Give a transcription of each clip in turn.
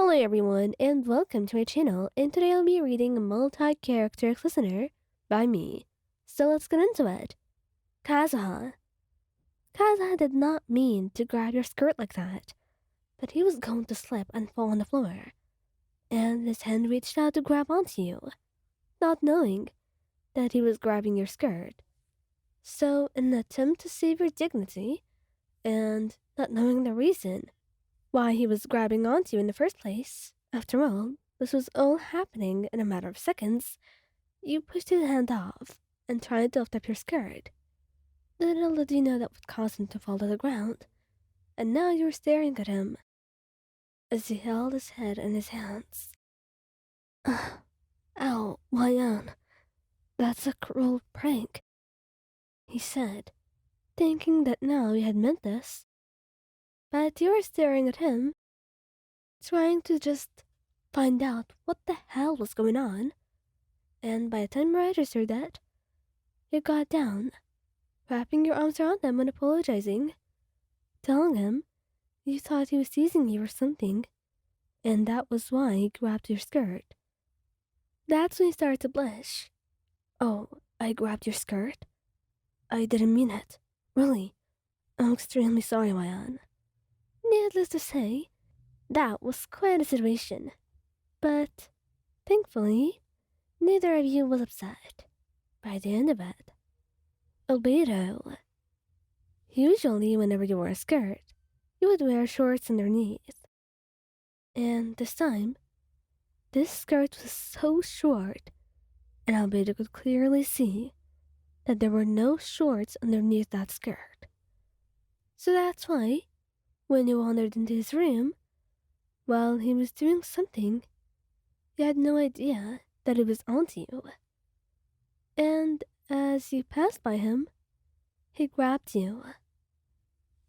Hello everyone and welcome to my channel, and today I'll be reading a multi-character listener by me. So let's get into it. Kazuha. Kazuha did not mean to grab your skirt like that, but he was going to slip and fall on the floor, and his hand reached out to grab onto you, not knowing that he was grabbing your skirt. So in an attempt to save your dignity, and not knowing the reason why he was grabbing onto you in the first place. After all, this was all happening in a matter of seconds. You pushed his hand off and tried to lift up your skirt. Little did you know that would cause him to fall to the ground, and now you were staring at him as he held his head in his hands. Ow, Wayan, that's a cruel prank, he said, thinking that now he had meant this. But you were staring at him, trying to just find out what the hell was going on. And by the time you registered that, you got down, wrapping your arms around him and apologizing, telling him you thought he was teasing you or something, and that was why he grabbed your skirt. That's when he started to blush. Oh, I grabbed your skirt? I didn't mean it. Really. I'm extremely sorry, Mayan. Needless to say, that was quite a situation. But, thankfully, neither of you was upset by the end of it. Albedo. Usually, whenever you wore a skirt, you would wear shorts underneath. And this time, this skirt was so short, and Albedo could clearly see that there were no shorts underneath that skirt. So that's why, when you wandered into his room, while he was doing something, you had no idea that it was onto you. And as you passed by him, he grabbed you,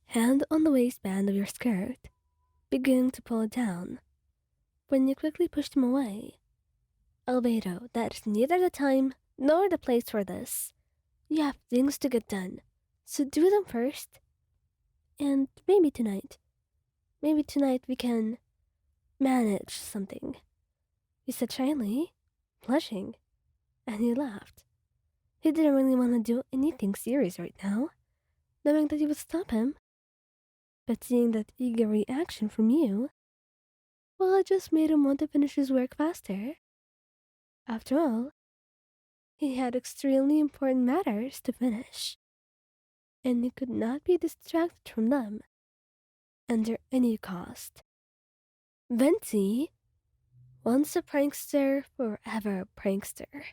hand on the waistband of your skirt, beginning to pull it down, when you quickly pushed him away. Albedo, that is neither the time nor the place for this. You have things to get done, so do them first. And maybe tonight we can manage something, he said shyly, blushing, and he laughed. He didn't really want to do anything serious right now, knowing that you would stop him. But seeing that eager reaction from you, well, it just made him want to finish his work faster. After all, he had extremely important matters to finish, and he could not be distracted from them under any cost. Venti, once a prankster, forever a prankster.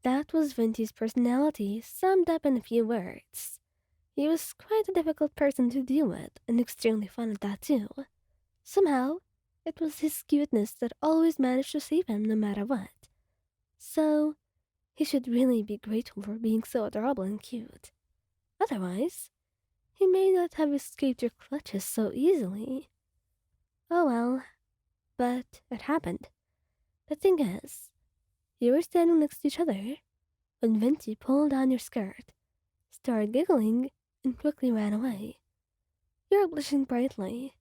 That was Venti's personality summed up in a few words. He was quite a difficult person to deal with, and extremely fun at that too. Somehow, it was his cuteness that always managed to save him no matter what. So, he should really be grateful for being so adorable and cute. Otherwise, he may not have escaped your clutches so easily. Oh well, but it happened. The thing is, you were standing next to each other when Venti pulled down your skirt, started giggling, and quickly ran away. You were blushing brightly,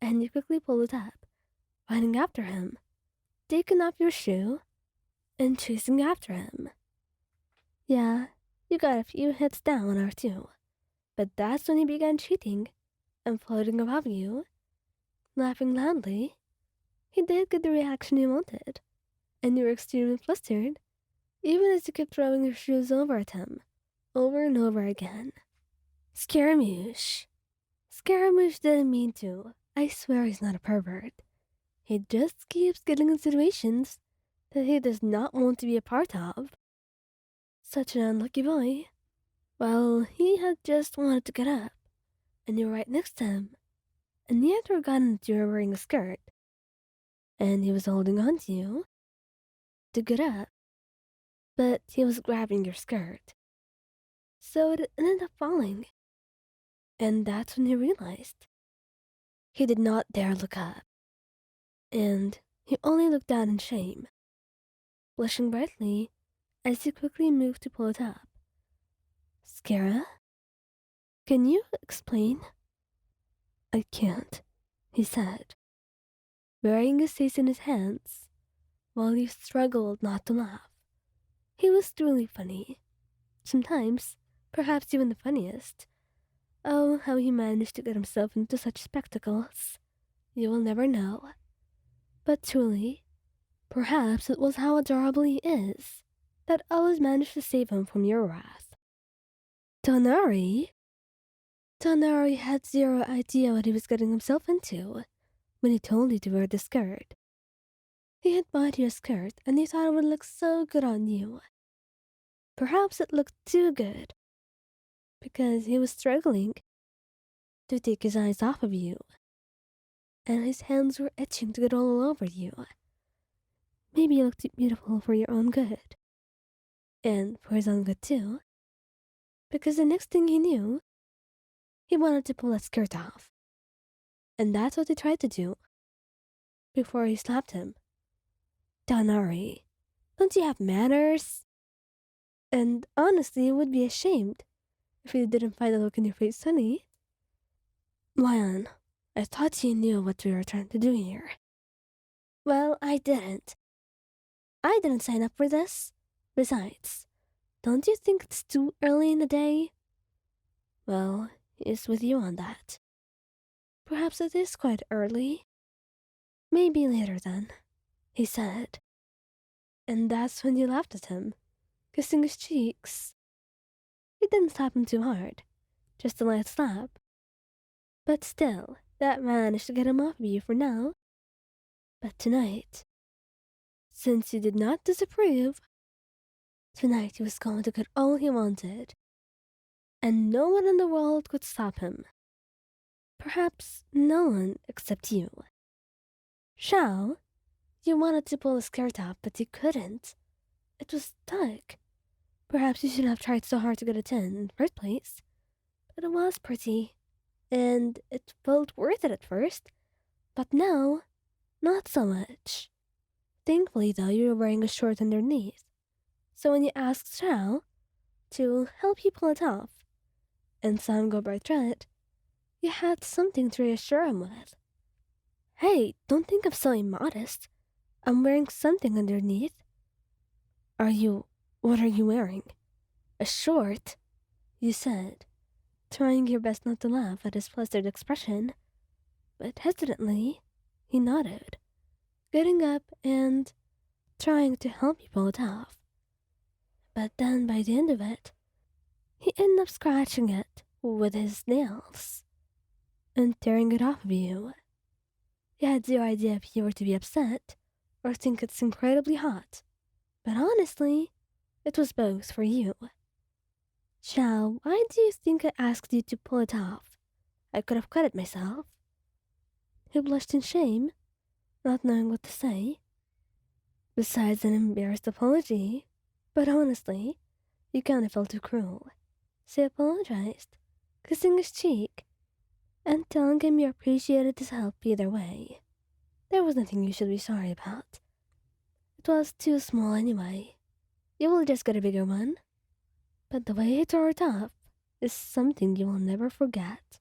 and you quickly pulled it up, running after him, taking off your shoe, and chasing after him. Yeah, you got a few hits down or two, but that's when he began cheating and floating above you, laughing loudly. He did get the reaction he wanted, and you were extremely flustered, even as you kept throwing your shoes over at him, over and over again. Scaramouche. Scaramouche didn't mean to. I swear he's not a pervert. He just keeps getting in situations that he does not want to be a part of. Such an unlucky boy. Well, he had just wanted to get up, and you were right next to him, and he had forgotten that you were wearing a skirt, and he was holding on to you to get up, but he was grabbing your skirt. So it ended up falling, and that's when he realized. He did not dare look up, and he only looked down in shame, blushing brightly as he quickly moved to pull it up. Scara? Can you explain? I can't, he said. burying his face in his hands while he struggled not to laugh. He was truly funny. Sometimes, perhaps even the funniest. Oh, how he managed to get himself into such spectacles. You will never know. But truly, perhaps it was how adorable he is that always managed to save him from your wrath. Tighnari? Tighnari had zero idea what he was getting himself into when he told you to wear the skirt. He had bought you a skirt and he thought it would look so good on you. Perhaps it looked too good because he was struggling to take his eyes off of you, and his hands were itching to get all over you. Maybe you looked too beautiful for your own good, and for his own good too, because the next thing he knew, he wanted to pull that skirt off. And that's what he tried to do before he slapped him. Tighnari, don't you have manners? And honestly, you would be ashamed if you didn't find the look in your face funny. Lion, I thought you knew what we were trying to do here. Well, I didn't. I didn't sign up for this. Besides, don't you think it's too early in the day? Well, he's with you on that. Perhaps it is quite early. Maybe later then, he said. And that's when you laughed at him, kissing his cheeks. You didn't slap him too hard, just a light slap. But still, that managed to get him off of you for now. But tonight, since you did not disapprove, tonight he was going to get all he wanted. And no one in the world could stop him. Perhaps no one except you. Xiao, you wanted to pull the skirt off, but you couldn't. It was stuck. Perhaps you shouldn't have tried so hard to get it in the first place. But it was pretty. And it felt worth it at first. But now, not so much. Thankfully, though, you were wearing a short underneath. So when you asked Xiao to help you pull it off, and saw him go bright red, you had something to reassure him with. Hey, don't think I'm so immodest. I'm wearing something underneath. What are you wearing? A short? You said, trying your best not to laugh at his flustered expression. But hesitantly, he nodded, getting up and trying to help you pull it off. But then by the end of it, he ended up scratching it with his nails and tearing it off of you. You had zero idea if you were to be upset or think it's incredibly hot. But honestly, it was both for you. Xiao, why do you think I asked you to pull it off? I could have cut it myself. He blushed in shame, not knowing what to say. Besides an embarrassed apology, but honestly, you kinda felt too cruel. So he apologized, kissing his cheek, and telling him you appreciated his help either way. There was nothing you should be sorry about. It was too small anyway. You will just get a bigger one. But the way he tore it off is something you will never forget.